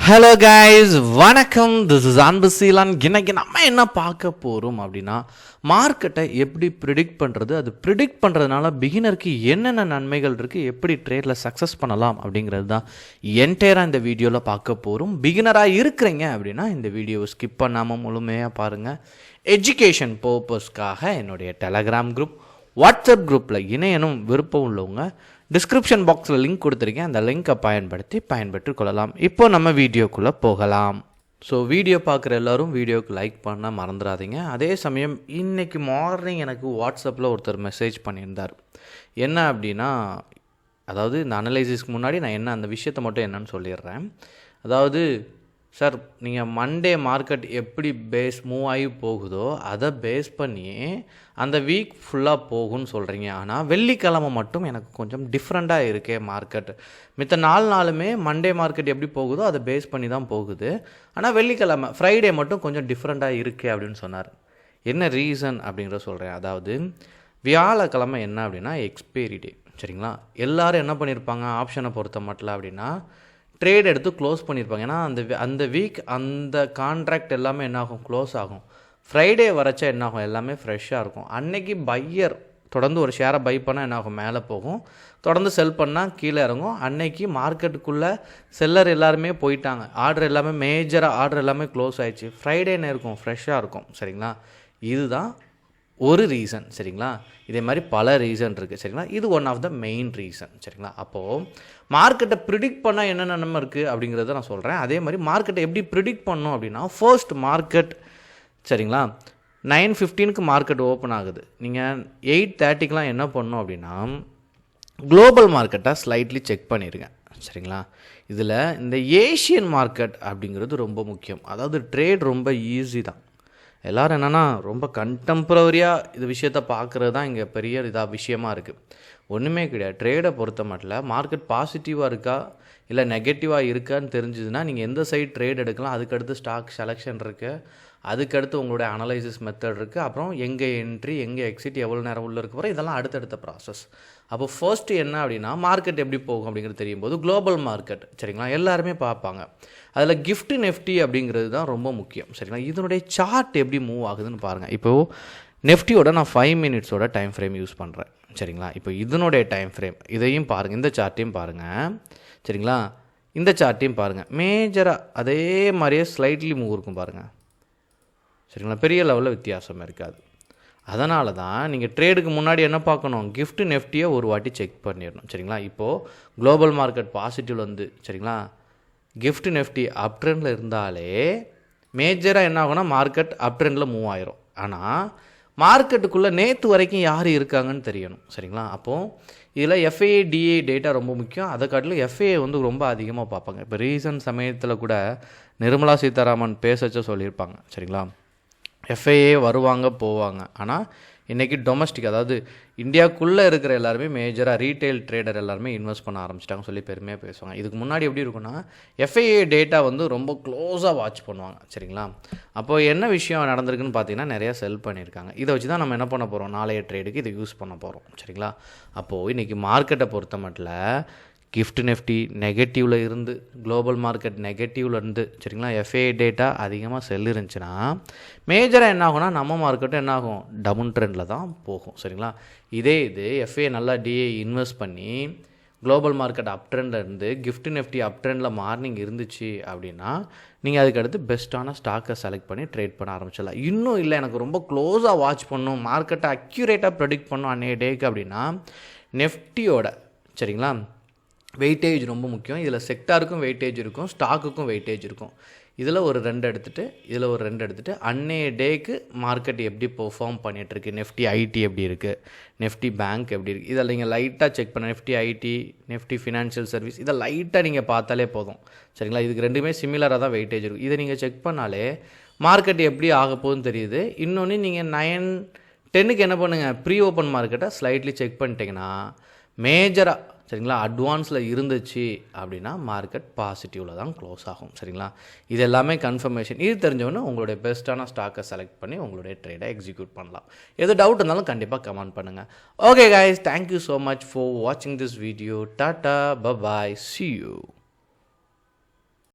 Hello guys, வணக்கம். This is அன்பு Ceylan. இன்னைக்கு நம்ம என்ன பார்க்க போகிறோம் அப்படின்னா, மார்க்கெட்டை எப்படி ப்ரிடிக்ட் பண்ணுறது, அது ப்ரிடிக்ட் பண்ணுறதுனால பிகினருக்கு என்னென்ன நன்மைகள் இருக்குது, எப்படி ட்ரேடில் சக்ஸஸ் பண்ணலாம் அப்படிங்கிறது தான் என்டையராக இந்த வீடியோவில் பார்க்க போகிறோம். பிகினராக இருக்கிறீங்க அப்படின்னா இந்த வீடியோவை ஸ்கிப் பண்ணாமல் முழுமையாக பாருங்கள். எஜுகேஷன் பர்பஸ்க்காக என்னுடைய டெலகிராம் குரூப், வாட்ஸ்அப் குரூப்பில் இணையனும் விருப்பம் உள்ளவங்க டிஸ்கிரிப்ஷன் பாக்ஸில் லிங்க் கொடுத்துருக்கேன். அந்த லிங்க்கை பயன்பெற்று கொள்ளலாம். இப்போ நம்ம வீடியோக்குள்ளே போகலாம். ஸோ வீடியோ பார்க்குற எல்லோரும் வீடியோக்கு லைக் பண்ண மறந்துடாதீங்க. அதே சமயம் இன்றைக்கி மார்னிங் எனக்கு வாட்ஸ்அப்பில் ஒருத்தர் மெசேஜ் பண்ணியிருந்தார். என்ன அப்படின்னா, அதாவது இந்த அனலைசிஸ்க்கு முன்னாடி நான் என்ன அந்த விஷயத்தை மட்டும் என்னன்னு சொல்லிடுறேன். அதாவது சார், நீங்கள் மண்டே மார்க்கெட் எப்படி மூவ் ஆகி போகுதோ அதை பேஸ் பண்ணி அந்த வீக் ஃபுல்லாக போகும்னு சொல்கிறீங்க. ஆனால் வெள்ளிக்கிழமை மட்டும் எனக்கு கொஞ்சம் டிஃப்ரெண்ட்டாக இருக்கே மார்க்கெட். மித்த நாளுமே மண்டே மார்க்கெட் எப்படி போகுதோ அதை பேஸ் பண்ணி தான் போகுது. ஆனால் வெள்ளிக்கிழமை ஃப்ரைடே மட்டும் கொஞ்சம் டிஃப்ரெண்ட்டாக இருக்கே அப்படின்னு சொன்னார். என்ன ரீசன் அப்படிங்கிற சொல்கிறேன். அதாவது வியாழக்கிழமை என்ன அப்படின்னா எக்ஸ்பைரி டே, சரிங்களா? எல்லோரும் என்ன பண்ணியிருப்பாங்க, ஆப்ஷனை பொறுத்த மட்டும் அப்படின்னா ட்ரேட் எடுத்து க்ளோஸ் பண்ணியிருப்பாங்க. ஏன்னா அந்த வீக் அந்த கான்ட்ராக்ட் எல்லாமே என்ன ஆகும், க்ளோஸ் ஆகும். ஃப்ரைடே வரைச்சா என்ன ஆகும், எல்லாமே ஃப்ரெஷ்ஷாக இருக்கும். அன்னைக்கு பையர் தொடர்ந்து ஒரு ஷேரை பை பண்ணால் என்ன ஆகும், மேலே போகும். தொடர்ந்து செல் பண்ணால் கீழே இறங்கும். அன்னைக்கு மார்க்கெட்டுக்குள்ளே செல்லர் எல்லாருமே போயிட்டாங்க. ஆர்டர் எல்லாமே மேஜராக ஆர்டர் எல்லாமே க்ளோஸ் ஆகிடுச்சு. ஃப்ரைடே என்ன இருக்கும், ஃப்ரெஷ்ஷாக இருக்கும், சரிங்களா? இதுதான் ஒரு ரீசன், சரிங்களா? இதே மாதிரி பல ரீசன் இருக்குது, சரிங்களா? இது one of the main reason, சரிங்களா? அப்போது மார்க்கெட்டை ப்ரிடிக்ட் பண்ணால் என்ன நன்மை இருக்குது அப்படிங்கிறத நான் சொல்கிறேன். அதே மாதிரி மார்க்கெட்டை எப்படி ப்ரிடிக்ட் பண்ணணும் அப்படின்னா, ஃபர்ஸ்ட் மார்க்கெட், சரிங்களா, 9:15 மார்க்கெட் ஓப்பன் ஆகுது. நீங்கள் 8:30 என்ன பண்ணணும் அப்படின்னா குளோபல் மார்க்கெட்டை ஸ்லைட்லி செக் பண்ணிடுங்க, சரிங்களா? இதில் இந்த ஏஷியன் மார்க்கெட் அப்படிங்கிறது ரொம்ப முக்கியம். அதாவது ட்ரேட் ரொம்ப ஈஸி தான். எல்லோரும் என்னென்னா ரொம்ப கண்டெம்ப்ரவரியாக இது விஷயத்தை பார்க்குறது தான் இங்கே பெரிய விஷயமா இருக்குது. ஒன்றுமே கிடையாது. ட்ரேடை பொறுத்த மட்டும் மார்க்கெட் பாசிட்டிவாக இருக்கா இல்லை நெகட்டிவாக இருக்கான்னு தெரிஞ்சுதுன்னா நீங்கள் எந்த சைடு ட்ரேட் எடுக்கலாம். அதுக்கடுத்து ஸ்டாக் செலெக்ஷன் இருக்குது, அதுக்கடுத்து உங்களுடைய அனலைசிஸ் மெத்தட் இருக்குது, அப்புறம் எங்கே என்ட்ரி எங்கே எக்ஸிட் எவ்வளோ நேரம் உள்ளே இருக்க போகிறோம், இதெல்லாம் அடுத்தடுத்த ப்ராசஸ். அப்போ ஃபர்ஸ்ட்டு என்ன அப்படின்னா மார்க்கெட் எப்படி போகும் அப்படிங்கிறது தெரியும் போது குளோபல் மார்க்கெட், சரிங்களா, எல்லாருமே பார்ப்பாங்க. அதில் கிஃப்ட் நெஃப்டி அப்படிங்கிறது தான் ரொம்ப முக்கியம், சரிங்களா? இதனுடைய சார்ட் எப்படி மூவ் ஆகுதுன்னு பாருங்கள். இப்போது நெஃப்டியோட நான் 5 மினிட்ஸோட டைம் ஃப்ரேம் யூஸ் பண்ணுறேன், சரிங்களா? இப்போ இதனுடைய டைம் ஃப்ரேம் இதையும் பாருங்கள், இந்த சார்ட்டையும் பாருங்கள், சரிங்களா? இந்த சார்ட்டையும் பாருங்கள். மேஜராக அதே மாதிரியே ஸ்லைட்லி மூவ் இருக்கும் பாருங்கள், சரிங்களா? பெரிய லெவலில் வித்தியாசம் இருக்காது. அதனால தான் நீங்கள் ட்ரேடுக்கு முன்னாடி என்ன பார்க்கணும், கிஃப்ட் நெஃப்டியை ஒரு வாட்டி செக் பண்ணிடணும், சரிங்களா? இப்போது குளோபல் மார்க்கெட் பாசிட்டிவ் வந்து, சரிங்களா, கிஃப்ட் நெஃப்டி அப் ட்ரெண்டில் இருந்தாலே மேஜராக என்ன ஆகும்னா மார்க்கெட் அப் ட்ரெண்டில் மூவ் ஆயிரும். ஆனால் மார்க்கெட்டுக்குள்ளே நேற்று வரைக்கும் யார் இருக்காங்கன்னு தெரியணும், சரிங்களா? அப்போது இதில் எஃப்ஐஏ டிஏ டேட்டா ரொம்ப முக்கியம். அதை காட்டிலும் எஃப்ஐஏ வந்து ரொம்ப அதிகமாக பார்ப்பாங்க. இப்போ ரீசன்ட் சமயத்தில் கூட நிர்மலா சீதாராமன் பேசச்ச சொல்லியிருப்பாங்க, சரிங்களா? எஃப்ஐஏ வருவாங்க போவாங்க. ஆனால் இன்றைக்கி டொமஸ்டிக், அதாவது இந்தியாவுக்குள்ளே இருக்கிற எல்லாருமே மேஜராக ரீட்டைல் ட்ரேடர் எல்லாருமே இன்வெஸ்ட் பண்ண ஆரம்பிச்சிட்டாங்க சொல்லி பெருமையாக பேசுவாங்க. இதுக்கு முன்னாடி எப்படி இருக்குன்னா எஃப்ஐஏ டேட்டா வந்து ரொம்ப க்ளோஸாக வாட்ச் பண்ணுவாங்க, சரிங்களா? அப்போது என்ன விஷயம் நடந்திருக்குன்னு பார்த்தீங்கன்னா நிறையா செல் பண்ணியிருக்காங்க. இதை வச்சு தான் நம்ம என்ன பண்ண போகிறோம், நாளைய ட்ரேடுக்கு இதை யூஸ் பண்ண போகிறோம், சரிங்களா? அப்போது இன்றைக்கி மார்க்கெட்டை பொறுத்த மட்டும் கிஃப்ட் நெஃப்டி நெகட்டிவில் இருந்து குளோபல் மார்க்கெட் நெகட்டிவில் இருந்து, சரிங்களா, எஃப்ஐஏ டேட்டா அதிகமாக செல் இருந்துச்சுன்னா மேஜராக என்ன ஆகும்னா நம்ம மார்க்கெட்டும் என்ன ஆகும், டவுன் ட்ரெண்டில் தான் போகும், சரிங்களா? இது எஃப்ஐஏ நல்லா டிஏ இன்வெஸ்ட் பண்ணி குளோபல் மார்க்கெட் அப் ட்ரெண்டில் இருந்து கிஃப்ட் நெஃப்டி அப் ட்ரெண்டில் மார்னிங் இருந்துச்சு அப்படின்னா நீங்கள் அதுக்கடுத்து பெஸ்ட்டான ஸ்டாக்கை செலக்ட் பண்ணி ட்ரேட் பண்ண ஆரம்பிச்சிடலாம். இன்னும் இல்லை எனக்கு ரொம்ப க்ளோஸாக வாட்ச் பண்ணணும், மார்க்கெட்டை அக்யூரேட்டாக ப்ரெடிக்ட் பண்ணணும் அன்றைய டேக்கு அப்படின்னா நெஃப்டியோட, சரிங்களா, வெயிட்டேஜ் ரொம்ப முக்கியம். இதில் செக்டாருக்கும் வெயிட்டேஜ் இருக்கும், ஸ்டாக்குக்கும் வெயிட்டேஜ் இருக்கும். இதில் ஒரு 2 எடுத்துகிட்டு அன்னைய டேக்கு மார்க்கெட் எப்படி பெர்ஃபார்ம் பண்ணிகிட்ருக்கு, நெஃப்டி ஐடி எப்படி இருக்குது, நெஃப்டி பேங்க் எப்படி இருக்குது, இதில் நீங்கள் லைட்டாக செக் பண்ண Nifty IT, Nifty financial service, இதை லைட்டாக நீங்கள் பார்த்தாலே போதும், சரிங்களா? இதுக்கு ரெண்டுமே சிமிலராக தான் வெயிட்டேஜ் இருக்கும். இதை நீங்கள் செக் பண்ணாலே மார்க்கெட் எப்படி ஆக போகுதுன்னு தெரியுது. இன்னொன்று நீங்கள் 9-10 என்ன பண்ணுங்கள், ப்ரீ ஓப்பன் மார்க்கெட்டை ஸ்லைட்லி செக் பண்ணிட்டீங்கன்னா மேஜராக, சரிங்களா, அட்வான்ஸில் இருந்துச்சு அப்படின்னா மார்க்கெட் பாசிட்டிவில் தான் க்ளோஸ் ஆகும், சரிங்களா? இது எல்லாமே கன்ஃபர்மேஷன். இது தெரிஞ்சவொன்னே உங்களுடைய பெஸ்ட்டான ஸ்டாக்கை செலக்ட் பண்ணி உங்களுடைய ட்ரேடை எக்ஸிக்யூட் பண்ணலாம். எது டவுட் இருந்தாலும் கண்டிப்பாக கமெண்ட் பண்ணுங்கள். Okay guys, thank you so much for வாட்சிங் this video. Tata, bye bye, see you.